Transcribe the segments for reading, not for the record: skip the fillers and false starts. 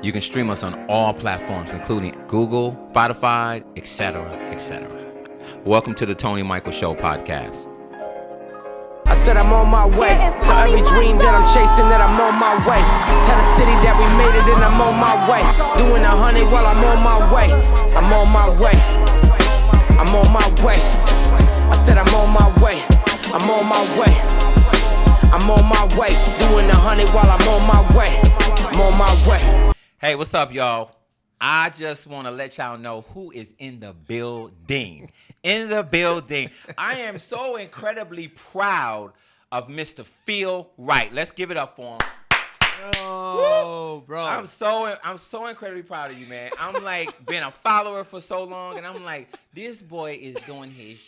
You can stream us on all platforms, including Google, Spotify, etc., etc. Welcome to the Tony Michael Show podcast. I said I'm on my way. Tell every dream that I'm chasing that I'm on my way. Tell the city that we made it and I'm on my way. Doing 100 while I'm on my way. I'm on my way. I'm on my way. I said I'm on my way. I'm on my way. I'm on my way. Doing 100 while I'm on my way. I'm on my way. Hey, what's up, y'all? I just want to let y'all know who is in the building. In the building. I am so incredibly proud of Mr. Phil Wright. Let's give it up for him. Oh, Woo! bro. I'm so incredibly proud of you, man. I'm like been a follower for so long, and I'm like, this boy is doing his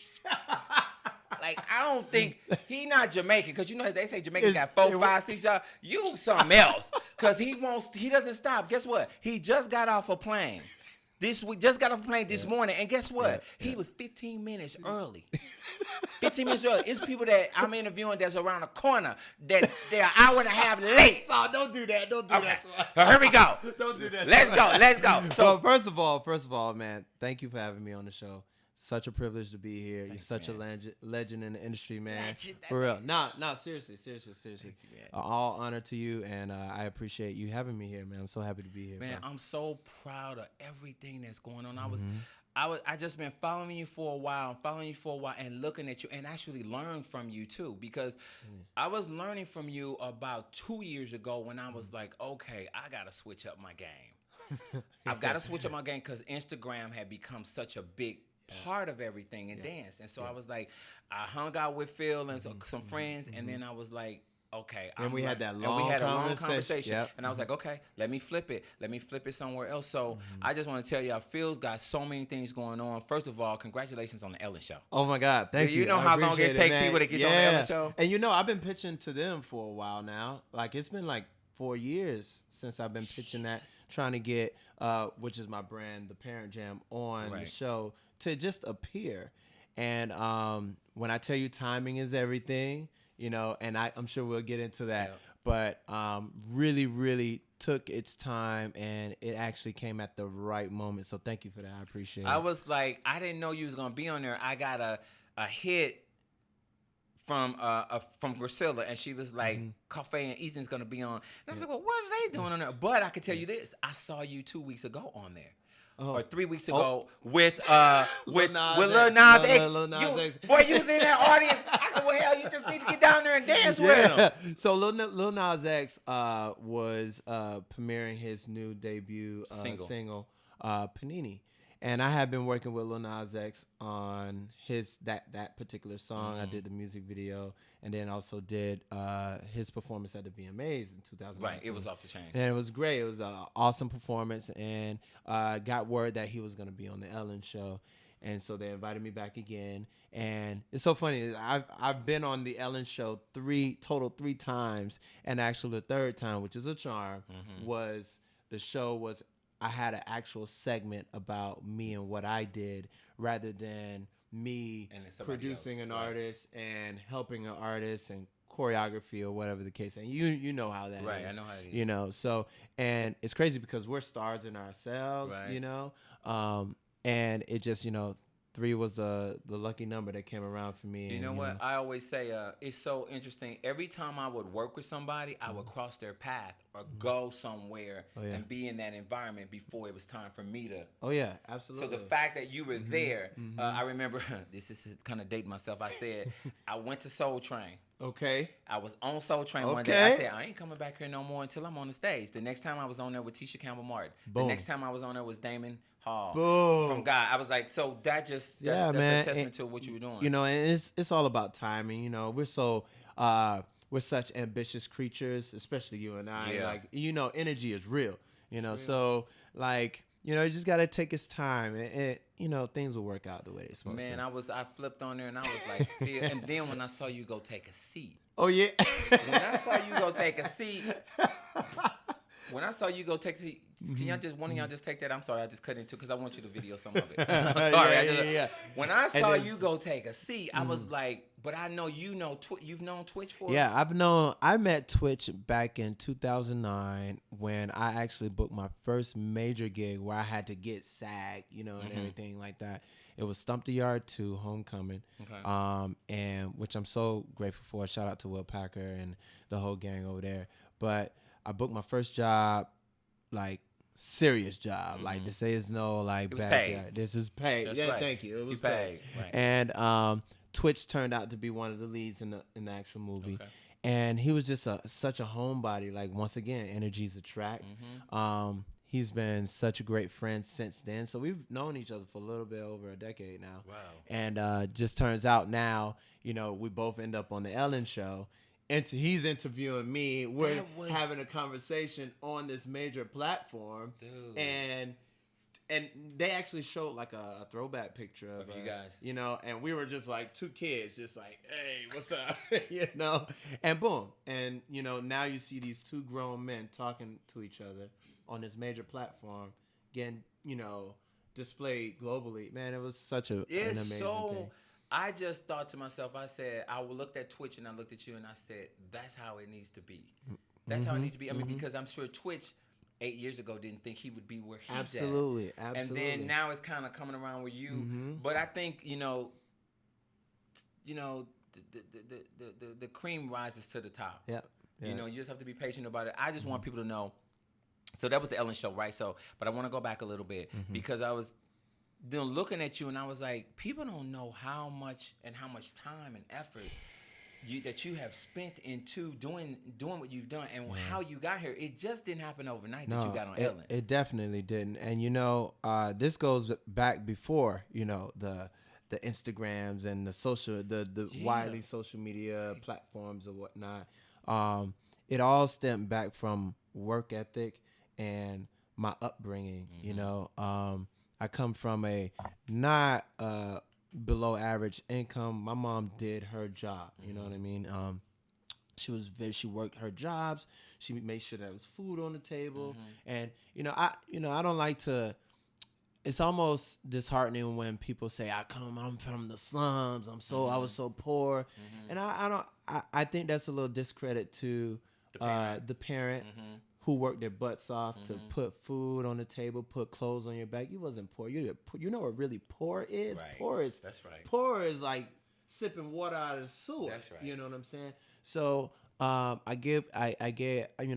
like, I don't think he not Jamaican, because you know they say Jamaican got 4, 5, 6 jobs. You something else, because he doesn't stop. Guess what? He just got off a plane. This morning, and guess what? He was 15 minutes early. 15 minutes early. It's people that I'm interviewing that's around the corner that they're an hour and a half late. So don't do that. Don't do that. Here we go. Don't do that. Let's go. So first of all, man, thank you for having me on the show. Such a privilege to be here. You're such a legend in the industry, man. For real. No, seriously. You, All honor to you, and I appreciate you having me here, man. I'm so happy to be here, man. bro. I'm so proud of everything that's going on. I just been following you for a while, and looking at you, and actually learned from you too, because I was learning from you about 2 years ago when I was like, okay, I gotta switch up my game. I've got to switch up my game because Instagram had become such a big part of everything in dance. And so I was like, I hung out with Phil and some friends, and then I was like, okay. And we had a long conversation. Yep. And I was like, okay, let me flip it somewhere else. So I just want to tell y'all, Phil's got so many things going on. First of all, congratulations on the Ellen Show. Oh my God, thank you. You know how long it takes people to get on the Ellen Show? And you know, I've been pitching to them for a while now. Like, it's been like 4 years since I've been pitching that, trying to get, which is my brand, the Parent Jam, on the show to just appear. And when I tell you timing is everything, you know, and I'm sure we'll get into that, but really, really took its time, and it actually came at the right moment. So thank you for that. I appreciate it. I was like, I didn't know you was going to be on there. I got a hit from Priscilla, and she was like, Cafe and Ethan's gonna be on. And I was like, well, what are they doing on there? But I can tell you this, I saw you 2 weeks ago on there. Or 3 weeks ago with Lil Nas X. Boy, you was in that audience. I said, well, hell, you just need to get down there and dance with him. So Lil Nas X was premiering his new debut single, Panini. And I have been working with Lil Nas X on his that particular song. I did the music video, and then also did his performance at the VMAs in 2019. Right, it was off the chain. And it was great. It was an awesome performance, and got word that he was going to be on the Ellen Show. And so they invited me back again. And it's so funny. I've been on the Ellen Show three times, and actually the third time, which is a charm, was the show was I had an actual segment about me and what I did, rather than me producing an artist and helping an artist and choreography or whatever the case. And you know how that is. Right, I know how it is. You know, so, and it's crazy because we're stars in ourselves, you know, and it just, you know, 3 was the lucky number that came around for me. You know what? I always say it's so interesting. Every time I would work with somebody, I would cross their path or go somewhere and be in that environment before it was time for me to. Oh, yeah, absolutely. So the fact that you were there, I remember, this is kind of dating myself. I said, I went to Soul Train. Okay. I was on Soul Train one day. I said, I ain't coming back here no more until I'm on the stage. The next time I was on there with Tisha Campbell Martin. Boom. The next time I was on there was Damon Hall. Boom. From God. I was like, so that's a testament to what you were doing. You know, and it's all about timing. You know, we're such ambitious creatures, especially you and I. Yeah. Like, you know, energy is real. You know, so like, you know, you just gotta take its time, and you know, things will work out the way they're supposed to. Man, I flipped on there and I was like, Phil. And then when I saw you go take a seat. Oh yeah. When I saw you go take a seat, when I saw you go take the, can y'all just one of y'all just take that? I'm sorry, I just cut into because I want you to video some of it. I'm sorry. Yeah. When I saw you go take a seat, I was like, but I know you've known Twitch for. Yeah, I met Twitch back in 2009 when I actually booked my first major gig where I had to get SAG, and everything like that. It was Stump the Yard 2 Homecoming, and which I'm so grateful for. Shout out to Will Packer and the whole gang over there. But I booked my first job, like serious job, like to say it's no like it was bad. paid. This is paid. That's yeah, right. Thank you. It was You paid. Right. And Twitch turned out to be one of the leads in the actual movie. Okay. And he was just such a homebody. Like, once again, energies attract. He's been such a great friend since then. So we've known each other for a little bit over a decade now. Wow. And just turns out now, we both end up on the Ellen show. And he's interviewing me. We're having a conversation on this major platform. Dude. And they actually showed like a throwback picture of you us, guys. and we were just like two kids, just like, hey, what's up, and boom. And, now you see these two grown men talking to each other on this major platform, getting, displayed globally. Man, it was such an amazing thing. I just thought to myself, I said, I looked at Twitch and I looked at you and I said, that's how it needs to be. That's how it needs to be. I mean, because I'm sure Twitch 8 years ago didn't think he would be where he's Absolutely. at. And then now it's kind of coming around with you. But I think, the cream rises to the top. Yeah. You just have to be patient about it. I just want people to know. So that was the Ellen show, right? So, but I want to go back a little bit because I was looking at you and I was like, people don't know how much time and effort that you have spent into doing what you've done and how you got here. It just didn't happen overnight that you got on Ellen. It definitely didn't. And this goes back before, the Instagrams and the widely social media platforms or whatnot. It all stemmed back from work ethic and my upbringing. I come from a not below average income. My mom did her job. You know what I mean? She worked her jobs. She made sure there was food on the table. And I don't like to. It's almost disheartening when people say I'm from the slums. I was so poor, and I think that's a little discredit to the parent who worked their butts off to put food on the table, put clothes on your back. You wasn't poor. You know what really poor is? Right. That's right. Poor is like sipping water out of the sewer. That's right. You know what I'm saying? So I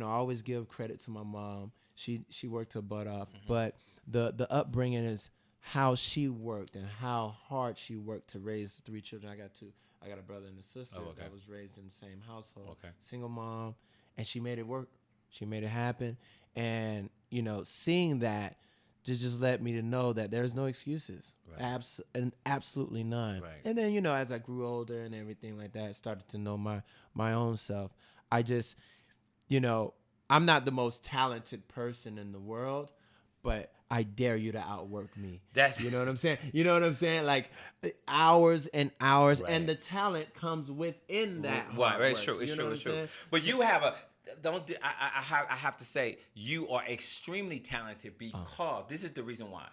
always give credit to my mom. She worked her butt off, but the upbringing is how she worked and how hard she worked to raise 3 children. I got a brother and a sister that was raised in the same household. Single mom, and she made it work. She made it happen. And, seeing that just let me to know that there's no excuses. Right. Absolutely none. Right. And then, as I grew older and everything like that, started to know my own self. I just, I'm not the most talented person in the world, but I dare you to outwork me. You know what I'm saying? Like hours and hours, and the talent comes within that. Right. It's true. It's true. But you have I have to say, you are extremely talented because this is the reason why.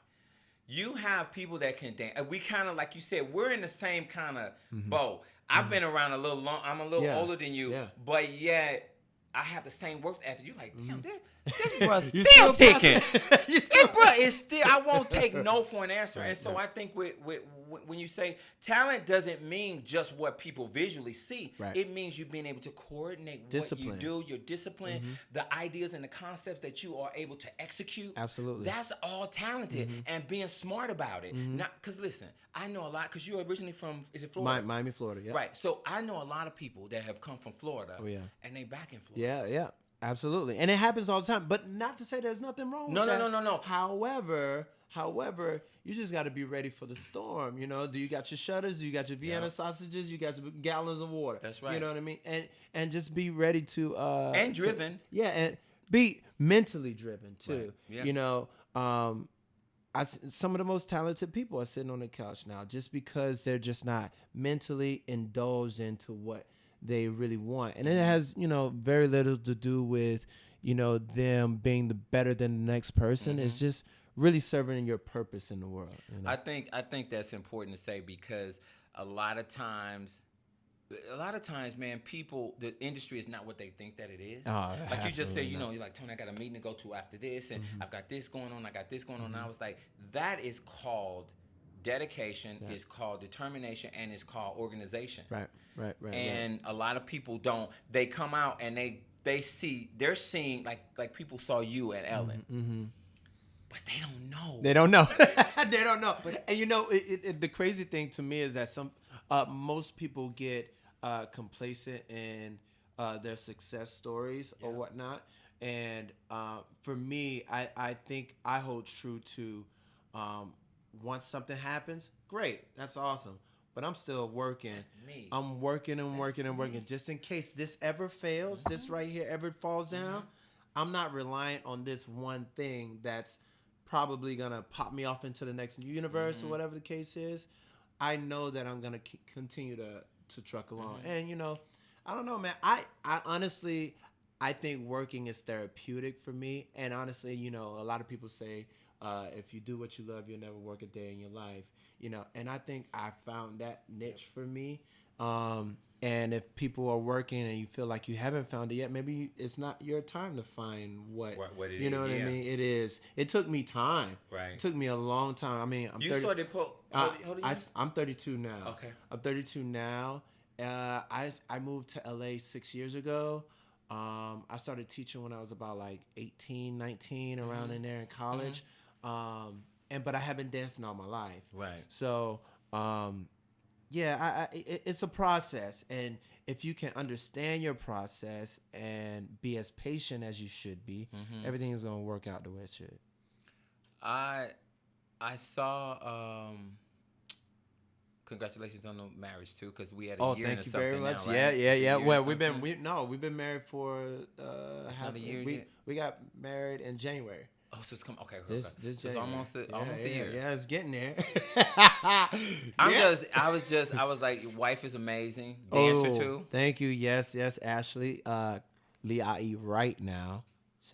You have people that can dance. We kind of, like you said, we're in the same kind of boat. I've been around a little long. I'm a little older than you, but yet I have the same work ethic. You're like, damn, this bruh's still ticking. This bruh is still. I won't take no for an answer. And so I think when you say talent doesn't mean just what people visually see. Right. It means you being able to coordinate what you do, your discipline, the ideas and the concepts that you are able to execute. Absolutely. That's all talented and being smart about it. Not because listen, I know a lot because you're originally from Florida? Miami, Florida. Yeah. Right. So I know a lot of people that have come from Florida. Oh, yeah. And they back in Florida. Yeah. Absolutely. And it happens all the time. But not to say there's nothing wrong with that. No. However, you just got to be ready for the storm. Do you got your shutters? Do you got your Vienna sausages? You got your gallons of water. That's right. You know what I mean? And just be ready to and driven. And be mentally driven too. Right. Yeah. Some of the most talented people are sitting on the couch now just because they're just not mentally indulged into what they really want. And it has, very little to do with, them being the better than the next person. It's just really serving your purpose in the world. I think that's important to say, because a lot of times, man, the industry is not what they think that it is. Like you just said, you're like, Tony, I got a meeting to go to after this, and I've got this going on, And I was like, that is called dedication, is called determination, and it's called organization. Right. And a lot of people don't. They come out and they're seeing like people saw you at Ellen. But they don't know. They don't know. They don't know. And the crazy thing to me is that most people get complacent in their success stories or whatnot. And for me, I think I hold true to once something happens, great, that's awesome. But I'm still working. I'm working and working and working. Just in case this ever fails, this right here ever falls down, I'm not reliant on this one thing that's probably going to pop me off into the next universe or whatever the case is. I know that I'm going to continue to truck along. And, I don't know, man. I honestly, I think working is therapeutic for me. And honestly, a lot of people say, if you do what you love, you'll never work a day in your life. And I think I found that niche for me. And if people are working and you feel like you haven't found it yet, maybe it's not your time to find what it is. You know what I mean? It is. It took me time. Right. It took me a long time. I mean, I'm 32 now. Okay. I'm 32 now. I moved to LA 6 years ago. I started teaching when I was about like 18, 19, around in there in college. But I have been dancing all my life. Right. So, it's a process, and if you can understand your process and be as patient as you should be, everything is going to work out the way it should. I saw. Congratulations on the marriage too, because we had a year and something. Oh, thank you very much. Now, right? Yeah. Well, we've been married for half a year. We got married in January. Oh, so it's coming. Okay, this so it's almost a year. Yeah, it's getting there. I was like, your wife is amazing. Dancer too. Thank you. Yes, Ashley. Leai Wright now.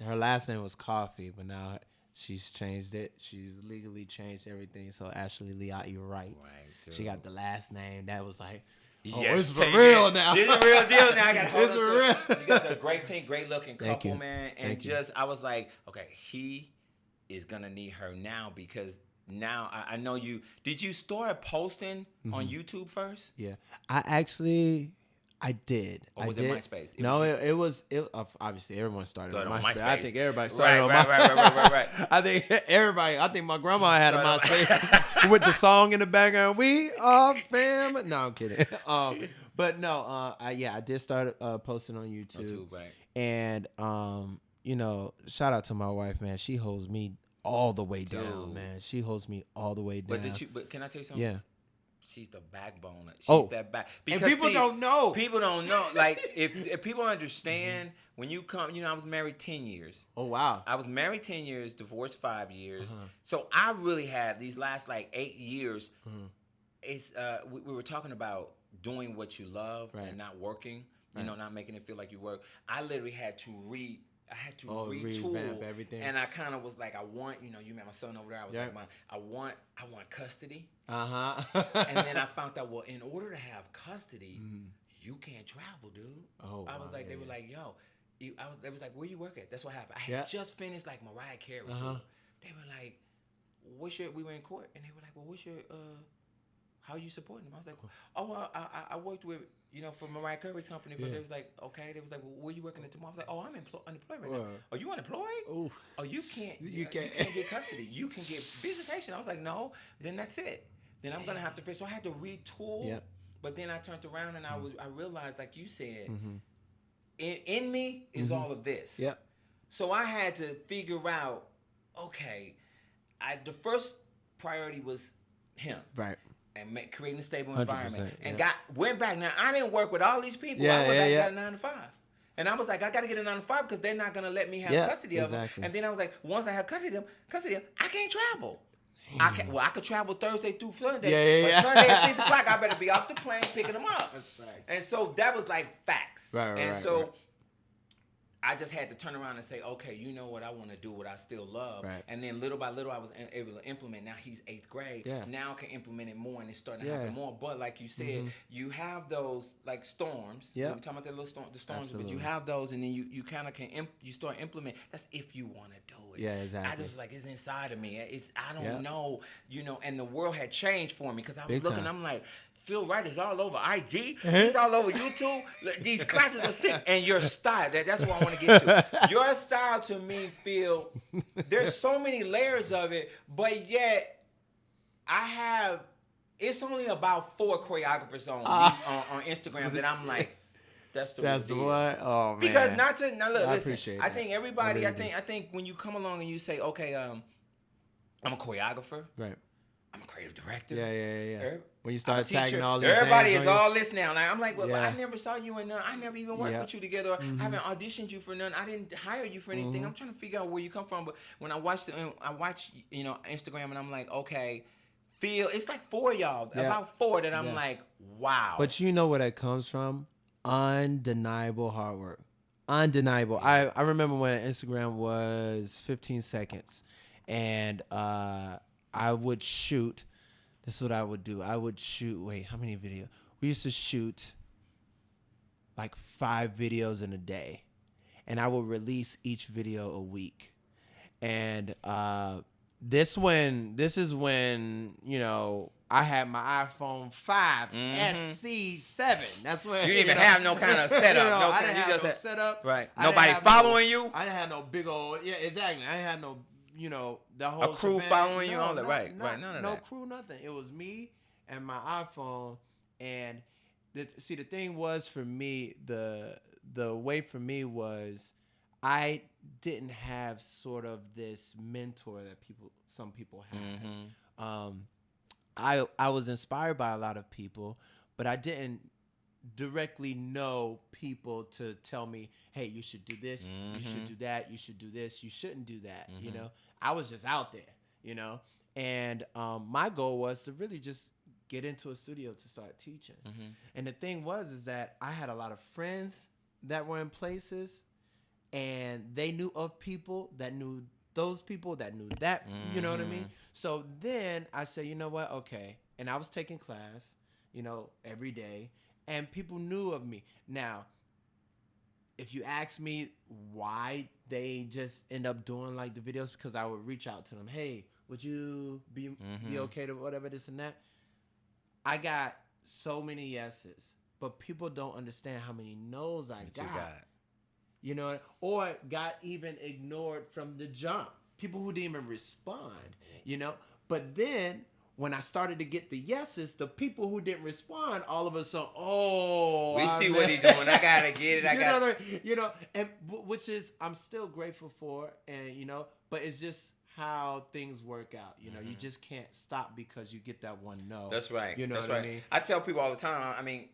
Her last name was Coffee, but now she's changed it. She's legally changed everything. So Ashley Leai Wright. Right. She got the last name. That was like, it's for real now. This is a real deal now. I got to hold it. You guys are a great team, great looking couple, man. And I was like, okay, he is going to need her now, because now I know you. Did you start posting on YouTube first? Yeah. I did. Or was it MySpace? It was obviously everyone started on MySpace. I think everybody started on MySpace. Right. I think my grandma had a MySpace with the song in the background. We are family. No, I'm kidding. But no, I did start posting on YouTube. Right. And shout out to my wife, man. She holds me all the way down, man. She holds me all the way down. But can I tell you something? Yeah. She's the backbone. She's that back. Because and people don't know. People don't know. Like, if people understand, when you come, I was married 10 years. Oh, wow. I was married 10 years, divorced 5 years. So I really had these last, 8 years. It's we were talking about doing what you love and not working, not making it feel like you work. I literally had to retool everything. And I kind of was like, I want, you met my son over there. I was like, I want custody. And then I found out, well, in order to have custody, you can't travel, dude. Oh, I was like, they were like, yo, they was like, where you work at? That's what happened. I had just finished Mariah Carey tour. They were like, we were in court, and they were like, well, what's your, how are you supporting them? I was like, oh, well, I worked with, for Mariah Carey's company. But they was like, okay. They was like, well, where you working at tomorrow? I was like, oh, I'm unemployed right now. Are you unemployed? Ooh. Oh, you can't get custody. You can get visitation. I was like, no. Then that's it. Then I'm gonna have to. So I had to retool. Yep. But then I turned around and I realized, like you said, in me is all of this. Yep. So I had to figure out, okay, the first priority was him. Right. And creating a stable environment. And went back. Now, I didn't work with all these people. I went back, got a 9 to 5. And I was like, I got to get a 9 to 5 because they're not going to let me have custody of them. And then I was like, once I have custody of them, I can't travel. I could travel Thursday through Sunday. But Sunday at 6 o'clock, I better be off the plane picking them up. That's facts. And so that was like facts. Right. I just had to turn around and say, okay, you know what, I want to do what I still love. Right. And then little by little, I was able to implement. Now he's 8th grade. Yeah. Now I can implement it more, and it's starting to happen more. But like you said, you have those like storms. Yeah. We're talking about the storms, Absolutely. but you have those, and then you kind of can you start implement. That's if you want to do it. Yeah, exactly. I just like it's inside of me. I don't Yeah. know, and the world had changed for me because I was Big looking. time. I'm like, Phil Wright is all over IG. He's all over YouTube. Look, these classes are sick. And your style, that's what I want to get to. Your style to me, Phil, there's so many layers of it, but yet it's only about 4 choreographers on Instagram that I'm like, that's the deal. one. Oh man. Because look, I listen. appreciate I that. think everybody. I really I think when you come along and you say, okay, I'm a choreographer. Right. I'm a creative director. Yeah. When you I'm start a teacher. tagging all these Everybody names is on you. all this now. Like, I'm like, well, Yeah. I never saw you in none. I never even worked with you together. I haven't auditioned you for none. I didn't hire you for anything. I'm trying to figure out where you come from. But when I watch Instagram, and I'm like, okay, Phil, it's like 4 of y'all, about 4 that I'm like, wow. But you know where that comes from? Undeniable hard work. Undeniable. I remember when Instagram was 15 seconds, and I would shoot. This is what I would do. I would shoot. Wait, how many videos? We used to shoot like 5 videos in a day, and I would release each video a week. And this is when I had my iPhone 5 SC7. That's when you didn't even have no kind of setup. I didn't have no setup. Right. Nobody following you. I didn't have no big old. Yeah, exactly. I didn't have no. The whole a crew shebang. following you, No, all that, right? None of no that. crew, nothing. It was me and my iPhone. And the thing was for me, the way for me was, I didn't have sort of this mentor that some people had. I was inspired by a lot of people, but I didn't directly know people to tell me, hey, you should do this, you should do that, you should do this, you shouldn't do that. I was just out there, and my goal was to really just get into a studio to start teaching. And the thing is that I had a lot of friends that were in places, and they knew of people that knew those people that knew that, you know what I mean? So then I said, you know what, okay. And I was taking class, every day. And people knew of me. Now, if you ask me why they just end up doing like the videos, because I would reach out to them, hey, would you be okay to whatever, this and that? I got so many yeses, but people don't understand how many no's I got. Or got even ignored from the jump. People who didn't even respond, But then when I started to get the yeses, the people who didn't respond, all of a sudden, we see what he's doing. I gotta get it. And which is I'm still grateful for, and but it's just how things work out. You just can't stop because you get that one no. That's right. That's what right. I mean? I tell people all the time. I mean,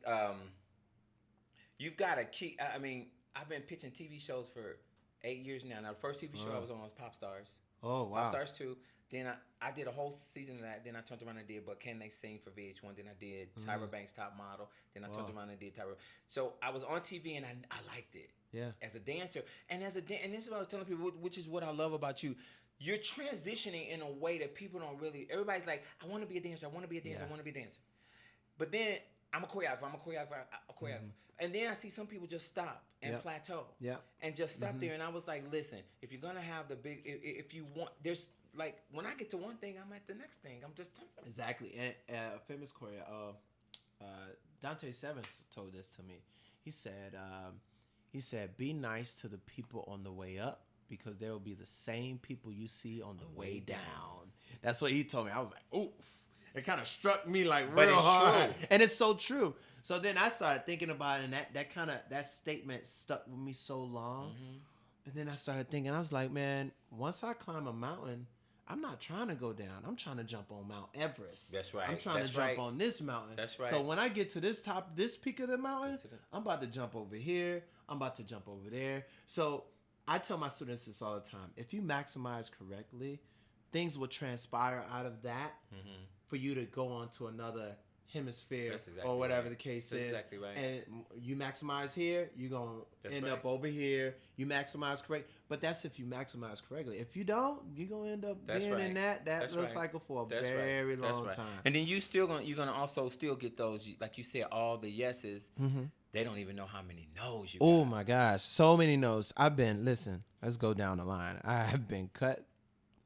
you've got to keep. I mean, I've been pitching TV shows for 8 years now. Now, the first TV show I was on was Pop Stars. Oh wow. Pop Stars 2. Then I did a whole season of that. Then I turned around and did But Can They Sing for VH1. Then I did Tyra Banks' Top Model. Then I turned around and did Tyra. So I was on TV and I liked it. Yeah. As a dancer. And and this is what I was telling people, which is what I love about you. You're transitioning in a way that people don't really, everybody's like, I want to be a dancer. I want to be a dancer. I want to be a dancer. But then I'm a choreographer. And then I see some people just stop and plateau. Yeah. And just stop there. And I was like, listen, if you're going to have the big, if you want, there's, like, when I get to one thing, I'm at the next thing. I'm just exactly. And a famous choreographer, Dante Sevens told this to me. He said, be nice to the people on the way up, because there will be the same people you see on the way down. That's what he told me. I was like, ooh. It kind of struck me like real hard. True. And it's so true. So then I started thinking about it, and that statement stuck with me so long. And then I started thinking, I was like, man, once I climb a mountain, I'm not trying to go down. I'm trying to jump on Mount Everest. That's right. I'm trying to jump on this mountain. That's right. So when I get to this peak of the mountain, I'm about to jump over here. I'm about to jump over there. So I tell my students this all the time. If you maximize correctly, things will transpire out of that for you to go on to another hemisphere That's exactly or whatever right. the case That's is. exactly right. And you maximize here, you're going That's to end right. up over here. You maximize correct. But that's if you maximize correctly. If you don't, you're going to end up That's being right. in that That's little right. cycle for a That's very right. That's long right. time. And then you're gonna also still get those, like you said, all the yeses. They don't even know how many no's you Oh got. my gosh, so many no's. Listen, let's go down the line. I have been cut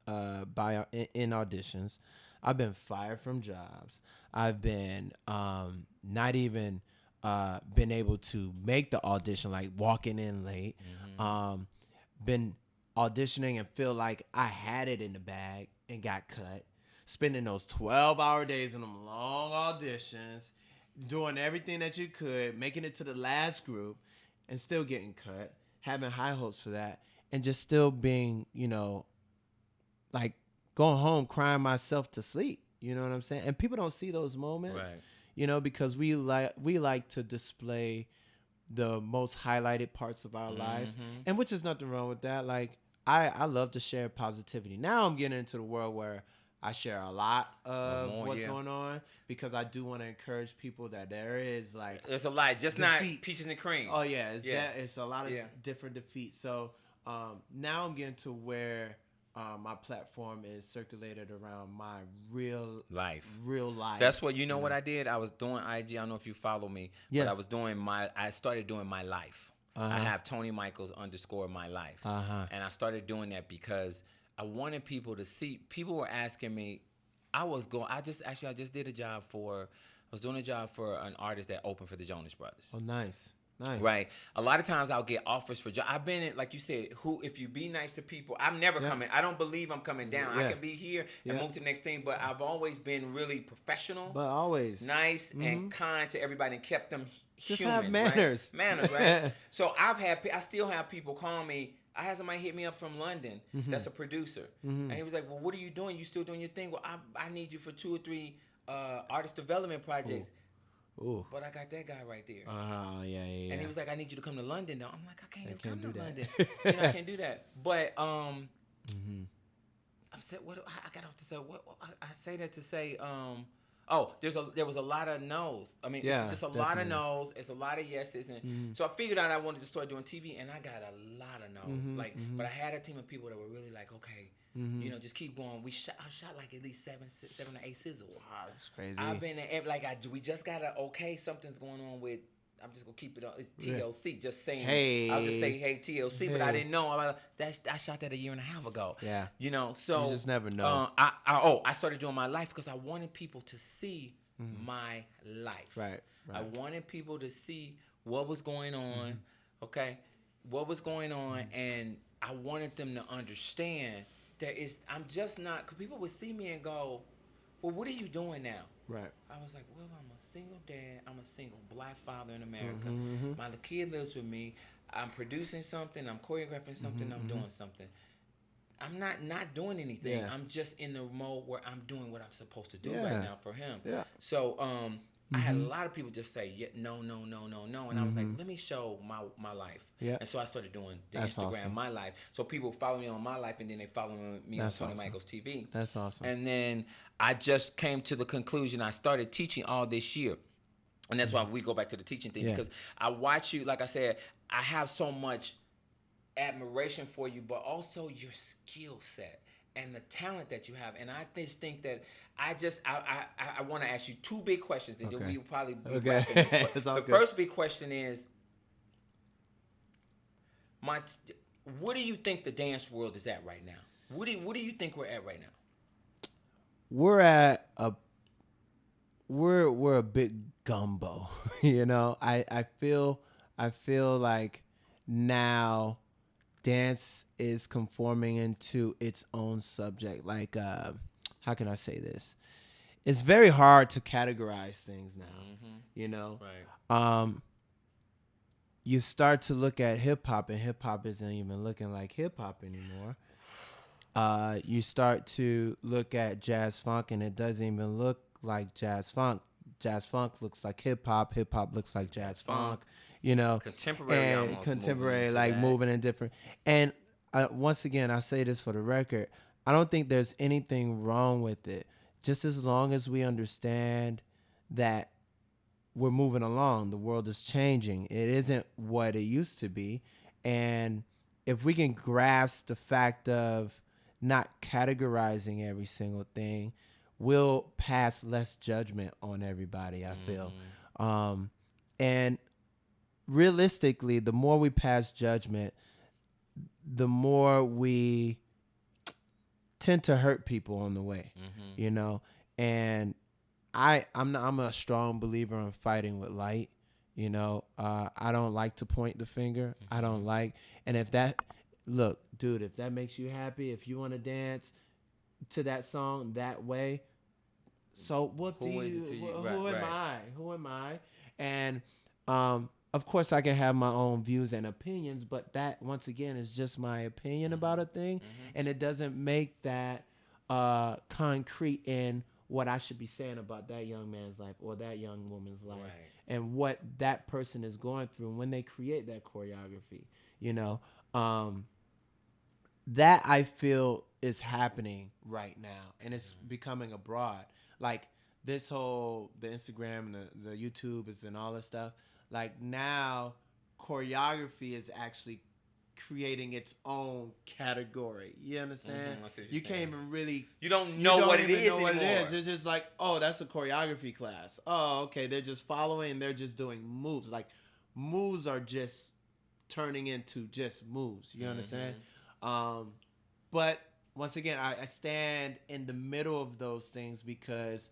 in auditions. I've been fired from jobs. I've been not even been able to make the audition, like walking in late. Been auditioning and feel like I had it in the bag and got cut. Spending those 12-hour days in them long auditions, doing everything that you could, making it to the last group, and still getting cut, having high hopes for that, and just still being, like going home crying myself to sleep. You know what I'm saying? And people don't see those moments, because we like to display the most highlighted parts of our life, and which is nothing wrong with that. Like I love to share positivity. Now I'm getting into the world where I share a lot of what's going on, because I do want to encourage people that there is like There's a lot, just defeats. not peaches and cream. Oh yeah, it's a lot of different defeats. So now I'm getting to where my platform is circulated around my real life. That's what what I did. I was doing IG. I don't know if you follow me, yes. but I started doing my life. I have Tony Michaels _my life, and I started doing that because I wanted people to see. People were asking me. I just did a job for. I was doing a job for an artist that opened for the Jonas Brothers. Oh, nice. Right. A lot of times I'll get offers for jobs. I've been in, like you said, if you be nice to people, I'm never coming. I don't believe I'm coming down. I can be here and move to the next thing, but I've always been really professional. But always nice and kind to everybody and kept them just human. have manners. Right? Manners, right? So I still have people call me. I had somebody hit me up from London that's a producer. And he was like, well, what are you doing? You still doing your thing? Well, I need you for 2 or 3 artist development projects. Ooh. But I got that guy right there. Yeah. And he was like, I need you to come to London though. I'm like, I can't come to London. I can't do that. But I said, what I got off to say, what I say that to say, there was a lot of no's. I mean, it's just a lot of no's. It's a lot of yeses, and so I figured out I wanted to start doing TV, and I got a lot of no's. But I had a team of people that were really like, okay, just keep going. I shot like at least 7 or 8 sizzles. Wow, that's crazy. I've been we just got something's going on with. I'm just gonna keep it on. It's TLC. Just saying. Hey. I'll just say hey TLC, but I didn't know. I shot that a year and a half ago. Yeah. So you just never know. I started doing my life because I wanted people to see my life. Right. I wanted people to see what was going on. Okay, what was going on, and I wanted them to understand that I'm just not. Cause people would see me and go, well, what are you doing now? Right. I was like, well, I'm a single dad. I'm a single black father in America. My kid lives with me. I'm producing something. I'm choreographing something. I'm doing something. I'm not doing anything. Yeah. I'm just in the mode where I'm doing what I'm supposed to do right now for him. Yeah. So I had a lot of people just say, no. And I was like, let me show my life. Yeah. And so I started doing the Instagram, My Life. So people follow me on My Life, and then they follow me on Tony Michaels TV. That's awesome. And then I just came to the conclusion. I started teaching all this year. And that's why we go back to the teaching thing. Because I watch you, like I said, I have so much admiration for you, but also your skill set and the talent that you have. And I just think that I want to ask you 2 big questions, and then we will probably be wrapping this up. The first big question is, what do you think the dance world is at right now? What do you think we're at right now? We're at we're a big gumbo. I feel like now dance is conforming into its own subject. Like, how can I say this? It's very hard to categorize things now. Right. You start to look at hip hop, and hip hop isn't even looking like hip hop anymore. You start to look at jazz funk, and it doesn't even look like jazz funk. Jazz funk looks like hip hop. Hip hop looks like jazz funk. Contemporary, like moving in different. And once again, I say this for the record, I don't think there's anything wrong with it, just as long as we understand that we're moving along. The world is changing. It isn't what it used to be. And if we can grasp the fact of not categorizing every single thing, we'll pass less judgment on everybody, I feel. And realistically, the more we pass judgment, the more we tend to hurt people on the way, you know? And I'm a strong believer in fighting with light. You know, I don't like to point the finger. I don't like, and if that makes you happy, if you want to dance to that song that way, so what do you? Who am I? And of course, I can have my own views and opinions, but that once again is just my opinion about a thing, and it doesn't make that concrete in what I should be saying about that young man's life or that young woman's life, and what that person is going through when they create that choreography. You know, that I feel is happening right now, and it's becoming abroad. Like this whole the Instagram and the YouTube and all this stuff. Like now, choreography is actually creating its own category. You understand? You can't even really. You don't know what it is anymore. It's just like, oh, that's a choreography class. Oh, okay. They're just following. They're just doing moves. Like moves are just turning into just moves. You understand? But once again, I stand in the middle of those things because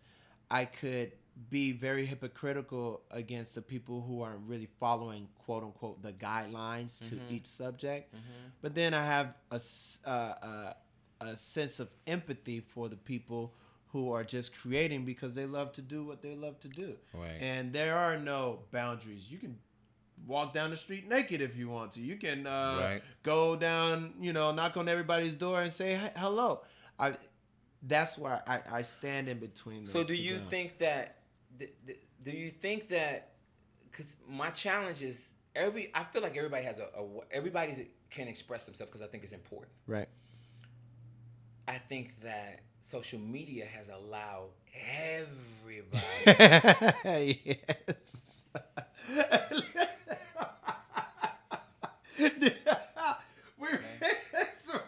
I could be very hypocritical against the people who aren't really following, quote unquote, the guidelines to each subject. But then I have a sense of empathy for the people who are just creating because they love to do what they love to do. And there are no boundaries. You can walk down the street naked if you want to. You can go down, knock on everybody's door and say hello. That's why I stand in between those. So do you think that? Do you think that? Because my challenge is I feel like everybody has everybody can express themselves because I think it's important. Right. I think that social media has allowed everybody. Yes.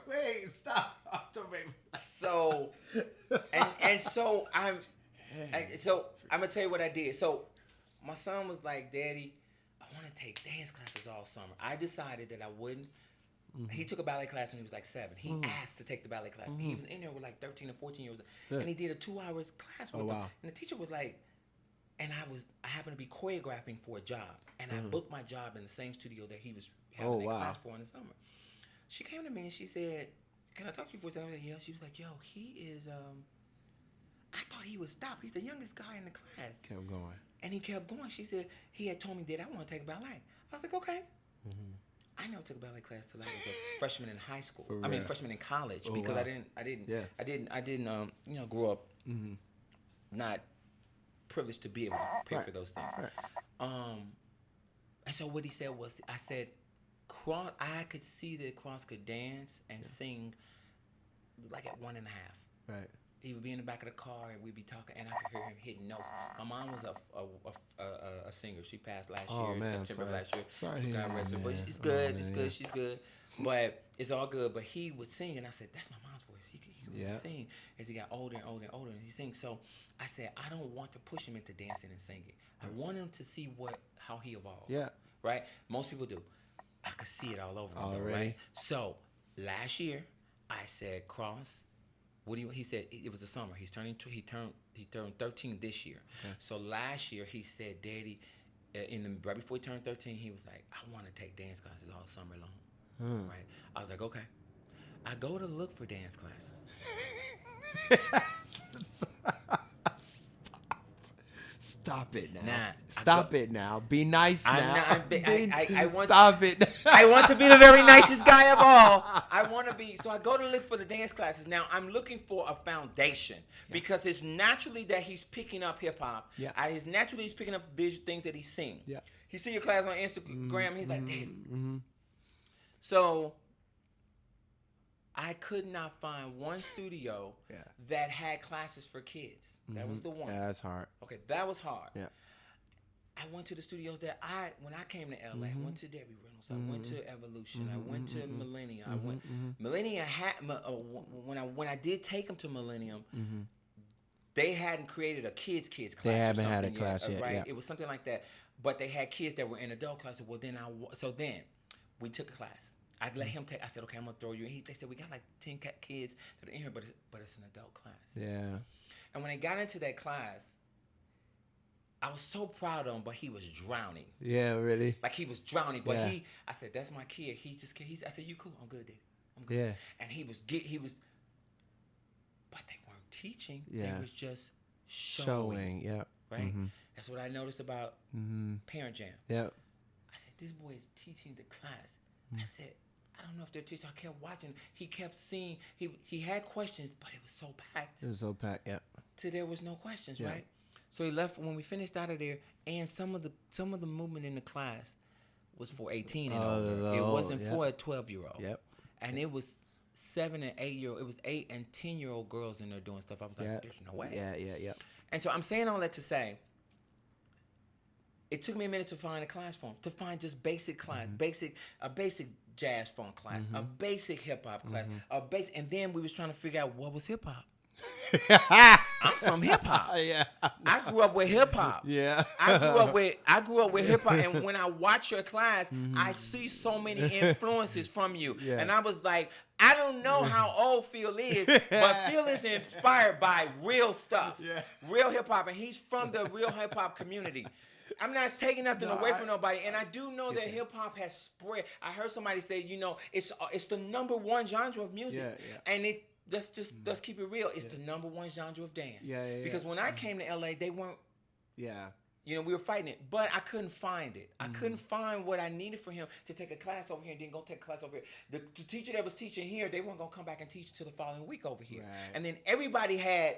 Wait, stop. So, so I'm gonna tell you what I did. So, my son was like, "Daddy, I want to take dance classes all summer." I decided that I wouldn't. He took a ballet class when he was like 7. He asked to take the ballet class. He was in there with like 13 or 14 years old, and he did a 2-hour class with them. And the teacher was like, and I happened to be choreographing for a job, and I booked my job in the same studio that he was having a class for in the summer. She came to me and she said, "Can I talk to you for a second?" I was like, "Yeah." She was like, "Yo, he is I thought he would stop. He's the youngest guy in the class." Kept going. And he kept going. She said he had told me that I want to take ballet. I was like, "Okay." I never took a ballet class till I was a freshman in high school. I mean, freshman in college because I didn't grow up not privileged to be able to pay for those things. And so what he said was, I said, I could see that Cross could dance and sing like at 1.5. Right. He would be in the back of the car and we'd be talking, and I could hear him hitting notes. My mom was a singer. She passed last year, September last year. Sorry to hear that, but it's good. It's good. She's good. But it's all good. But he would sing, and I said, "That's my mom's voice. He could really sing." As he got older and older and older, and he sings. So I said, I don't want to push him into dancing and singing. I want him to see how he evolves. Yeah. Right. Most people do. I could see it all over him. Already. Right. So last year, I said, "Cross, what do you?" He said it was the summer. He turned 13 this year. Okay. So last year he said, "Daddy," right before he turned 13, he was like, "I want to take dance classes all summer long." Right. I was like, "Okay." I go to look for dance classes. Stop it now. Nah, Stop it now. Be nice now. Stop it. I want to be the very nicest guy of all. I want to be. So I go to look for the dance classes. Now I'm looking for a foundation because it's naturally that he's picking up hip hop. Yeah. It's naturally he's picking up things that he's seen. Yeah. He see your class on Instagram. He's like, "Daddy." So I could not find one studio that had classes for kids. That was the one. Yeah, that's hard. Okay, that was hard. Yeah. I went to the studios that when I came to LA, I went to Debbie Reynolds, I went to Evolution, I went to Millennium, I went Millennium had when I did take them to Millennium, they hadn't created a kids class. They haven't had a class yet, right? yeah. It was something like that, but they had kids that were in adult classes. Well, then then we took a class. I let him take. I said, okay, I'm gonna throw you. They said we got like 10 kids that are in here, but it's an adult class. Yeah. And when they got into that class, I was so proud of him, but he was drowning. Yeah, really? Like he was drowning, but Yeah. I said, that's my kid. I said, you cool? I'm good, Daddy. I'm good. Yeah. And but they weren't teaching. Yeah. They was just showing. Yeah. Right? That's what I noticed about Parent Jam. Yeah. I said, this boy is teaching the class. I said, I don't know if they're teaching. I kept watching. He kept seeing. He had questions, but it was so packed. It was so packed, yeah. Till there was no questions, Yeah. right? So he left when we finished out of there, and some of the movement in the class was for 18 and over. It wasn't for a 12-year-old. Yep. And it was 7 and 8-year-old. It was 8 and 10-year-old girls in there doing stuff. I was like, there's no way. Yeah. And so I'm saying all that to say, it took me a minute to find a class for him, to find just basic class, a basic jazz funk class, a basic hip hop class, and then we was trying to figure out what was hip hop. I'm from hip hop. Yeah. I grew up with hip hop. Yeah. I grew up with hip hop, and when I watch your class, I see so many influences from you. Yeah. And I was like, I don't know how old Phil is, but Phil is inspired by real stuff, real hip hop, and he's from the real hip hop community. I'm not taking nothing away from nobody, and I do know that hip hop has spread. I heard somebody say, it's the number one genre of music, and let's keep it real. It's the number one genre of dance. Because when I came to LA, they weren't. Yeah. We were fighting it, but I couldn't find it. I couldn't find what I needed for him to take a class over here and then go take a class over here. The teacher that was teaching here, they weren't gonna come back and teach till the following week over here. Right. And then everybody had.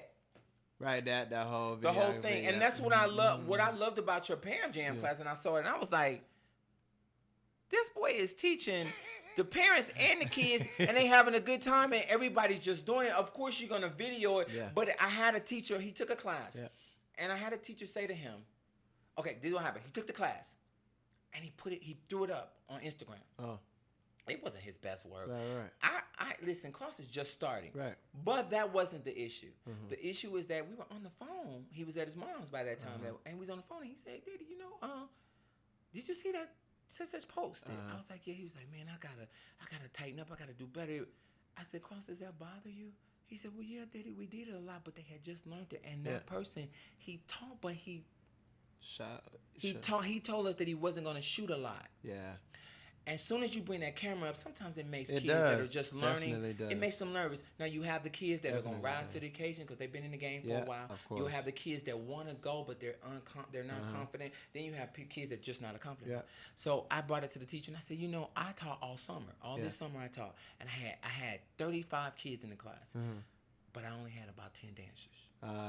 Right, that whole the whole thing, and that's what I love. What I loved about your Parent Jam class, and I saw it, and I was like, "This boy is teaching the parents and the kids, and they having a good time, and everybody's just doing it. Of course, you're gonna video it, but I had a teacher. He took a class, and I had a teacher say to him, "Okay, this is what happened. He took the class, and he threw it up on Instagram. Oh, it wasn't his best work. Right. I listen. Cross is just starting, Right. But that wasn't the issue. The issue is that we were on the phone. He was at his mom's by that time, and we was on the phone. And he said, "Daddy, did you see that such post?" I was like, "Yeah." He was like, "Man, I gotta tighten up. I gotta do better." I said, "Cross, does that bother you?" He said, "Well, yeah, Daddy, we did it a lot, but they had just learned it, and that person he taught, but he told us that he wasn't gonna shoot a lot." Yeah. As soon as you bring that camera up, sometimes it makes kids does. that are just learning. Definitely does. It makes them nervous. Now you have the kids that Definitely are gonna rise does. to the occasion because they've been in the game for a while. Of course. You'll have the kids that want to go but they're not confident. Then you have kids that just not confident. Yeah. So I brought it to the teacher and I said, I taught all summer. This summer I taught, and I had 35 kids in the class, but I only had about 10 dancers.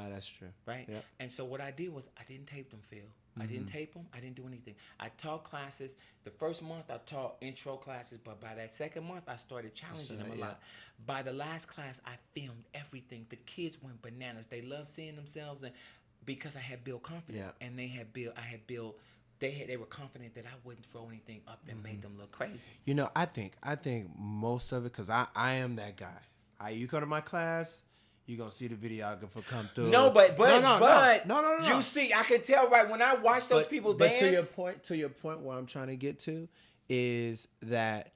That's true. Right? Yep. And so what I did was I didn't tape them, Phil. I didn't tape them. I didn't do anything. I taught classes. The first month I taught intro classes, but by that second month I started challenging them a lot. By the last class I filmed everything. The kids went bananas. They loved seeing themselves, and because I had built confidence, and they were confident that I wouldn't throw anything up that made them look crazy. I think most of it, because I am that guy. You go to my class, you're going to see the videographer come through. No. No. You see, I can tell right when I watch those people dance. But to your point where I'm trying to get to is that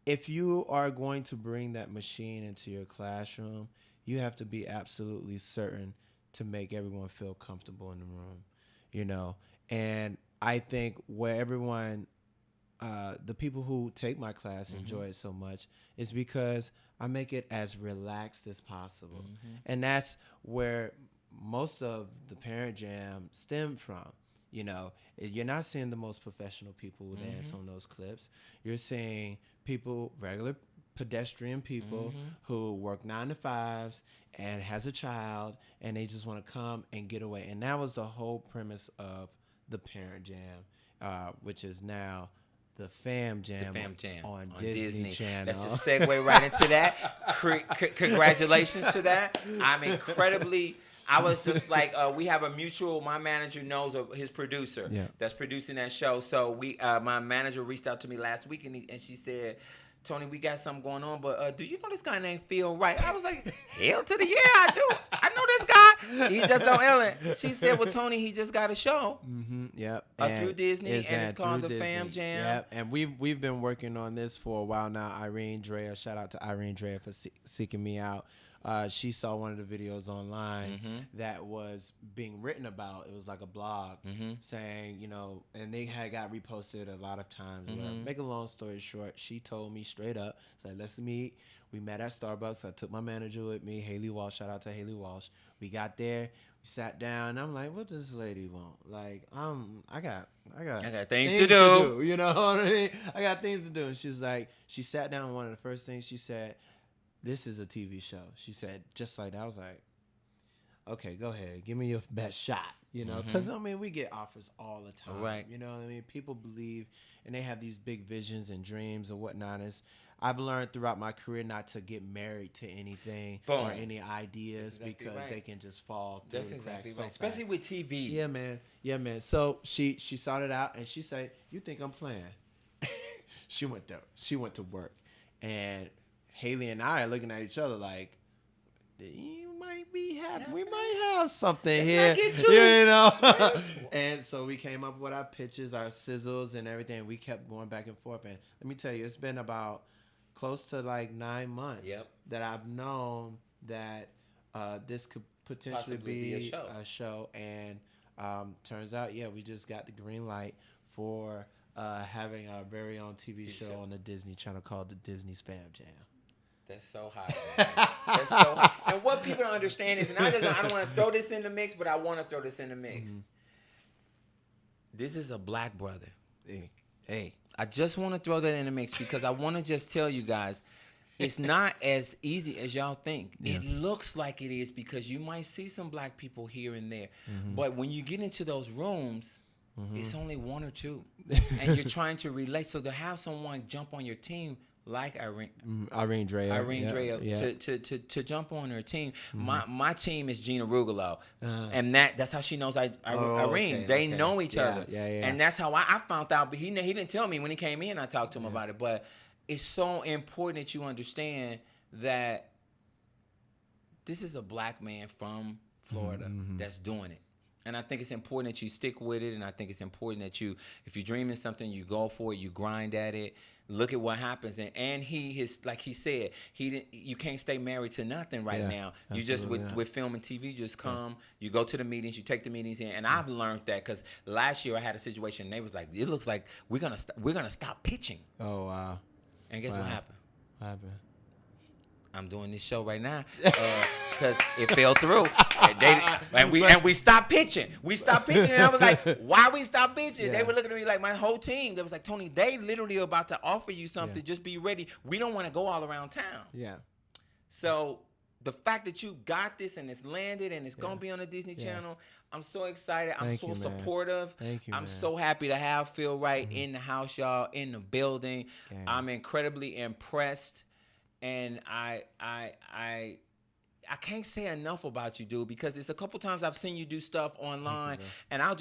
if you are going to bring that machine into your classroom, you have to be absolutely certain to make everyone feel comfortable in the room, And I think where everyone, the people who take my class enjoy it so much is because I make it as relaxed as possible. And that's where most of the Parent Jam stemmed from. You're not seeing the most professional people who dance on those clips. You're seeing people, regular pedestrian people who work 9 to 5s and has a child, and they just want to come and get away. And that was the whole premise of the Parent Jam, which is now the Fam Jam, on Disney Channel. Let's just segue right into that. Congratulations to that. I'm incredibly. I was just like, we have a mutual. My manager knows of his producer that's producing that show. So my manager reached out to me last week, and she said, Tony, we got something going on, but do you know this guy named Phil Wright? I was like, hell to the yeah, I do. I know this guy. He's just on Ellen. She said, well, Tony, he just got a show. Yep. Through Disney, and it's called the Fam Jam. Yep. And we've been working on this for a while now. Irene Drea, shout out to Irene Drea for seeking me out. She saw one of the videos online that was being written about. It was like a blog saying, and they had got reposted a lot of times. Make a long story short, she told me straight up, said, let's meet. We met at Starbucks. I took my manager with me, Haley Walsh. Shout out to Haley Walsh. We got there. We sat down. And I'm like, what does this lady want? Like, I got things to do. You know what I mean? I got things to do. And she's like, she sat down. One of the first things she said, this is a TV show. She said, just like that. I was like, okay, go ahead. Give me your best shot, because, we get offers all the time. Right. You know what I mean? People believe, and they have these big visions and dreams and whatnot. I've learned throughout my career not to get married to anything or any ideas because they can just fall through. That's exactly right. Especially with TV. Yeah, man. So she sought it out, and she said, you think I'm playing? She went to work, and Haley and I are looking at each other like, you might be happy. We might have something here. And so we came up with our pitches, our sizzles, and everything. We kept going back and forth. And let me tell you, it's been about close to like 9 months that I've known that this could potentially be a show. And turns out, we just got the green light for having our very own TV show on the Disney Channel called the Disney's Fam Jam. That's so hot, man. That's so hot. And what people don't understand is, and I don't want to throw this in the mix, but I want to throw this in the mix. This is a black brother. Hey. I just want to throw that in the mix because I want to just tell you guys, it's not as easy as y'all think. Yeah. It looks like it is because you might see some black people here and there. But when you get into those rooms, it's only one or two. And you're trying to relate. So to have someone jump on your team like Irene Drea, to jump on her team. My team is Gina Rugolo, and that's how she knows Irene. Okay, they know each other, yeah. And that's how I found out. But he didn't tell me when he came in. I talked to him about it. But it's so important that you understand that this is a black man from Florida that's doing it. And I think it's important that you stick with it, and I think it's important that if you're dreaming something, you go for it, you grind at it. Look at what happens, and like he said, you can't stay married to nothing right now. You just with film and TV, you just come, you go to the meetings, you take the meetings in, and I've learned that because last year I had a situation, and they was like, it looks like we're gonna stop pitching. Oh wow! And guess what happened? What happened? I'm doing this show right now because it fell through, and we stopped pitching. We stopped pitching, and I was like, "Why we stopped pitching?" Yeah. They were looking at me like my whole team. They was like, "Tony, they literally are about to offer you something. Just be ready. We don't want to go all around town." Yeah. So the fact that you got this and it's landed and it's gonna be on the Disney Channel, I'm so excited. I'm so supportive. Thank you. I'm so happy to have Phil Wright in the house, y'all, in the building. Okay. I'm incredibly impressed. And I can't say enough about you, dude, because it's a couple times I've seen you do stuff online, and I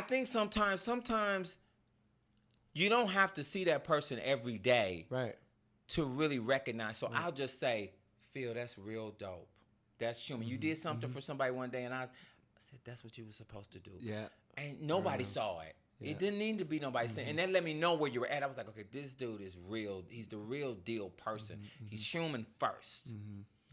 think sometimes you don't have to see that person every day, to really recognize. So I'll just say, Phil, that's real dope. That's human. You did something for somebody one day, and I said, that's what you were supposed to do. Yeah. And nobody saw it. Yeah. It didn't need to be nobody saying, and that let me know where you were at. I was like, okay, this dude is real. He's the real deal person. He's human first.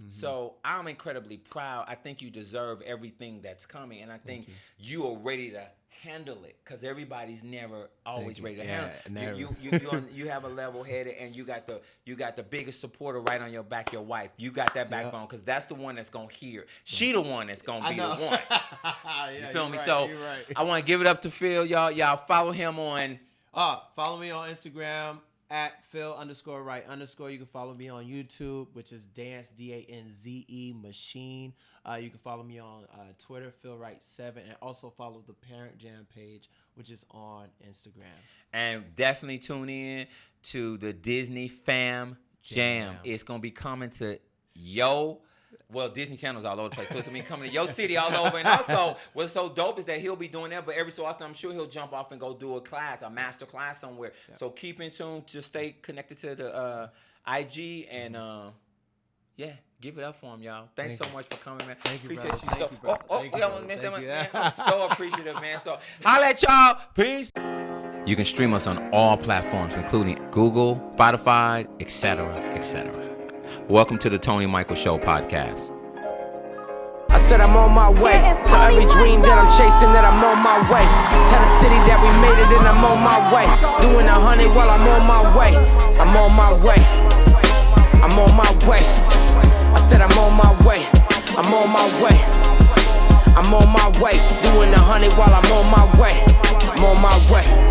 So I'm incredibly proud. I think you deserve everything that's coming, and I think you are ready to handle it because everybody's never always ready to handle it. You have a level headed, and you got the biggest supporter right on your back, your wife. You got that backbone because that's the one that's gonna hear. She the one that's gonna be the one. You feel me? Right, so I want to give it up to Phil, y'all. Y'all follow him on. Follow me on Instagram At Phil_Wright_. You can follow me on YouTube, which is Dance DANZE Machine. You can follow me on Twitter, PhilWright7, and also follow the Parent Jam page, which is on Instagram. And definitely tune in to the Disney Fam Jam. It's gonna be coming to Disney Channel's all over the place. So it's gonna be coming to your city all over. And also, what's so dope is that he'll be doing that, but every so often I'm sure he'll jump off and go do a master class somewhere. Yep. So keep in tune to stay connected to the IG and give it up for him, y'all. Thanks so much for coming, man. Thank you, appreciate brother. you. Thank you. Man. I'm so appreciative, man. So holla at y'all. Peace. You can stream us on all platforms, including Google, Spotify, etc., etc. Welcome to the Tony Michael Show podcast. I said I'm on my way. To every dream that I'm chasing, that I'm on my way. Tell the city that we made it and I'm on my way. Doing 100 while I'm on my way. I'm on my way. I'm on my way. I said I'm on my way. I'm on my way. I'm on my way. Doing 100 while I'm on my way. I'm on my way.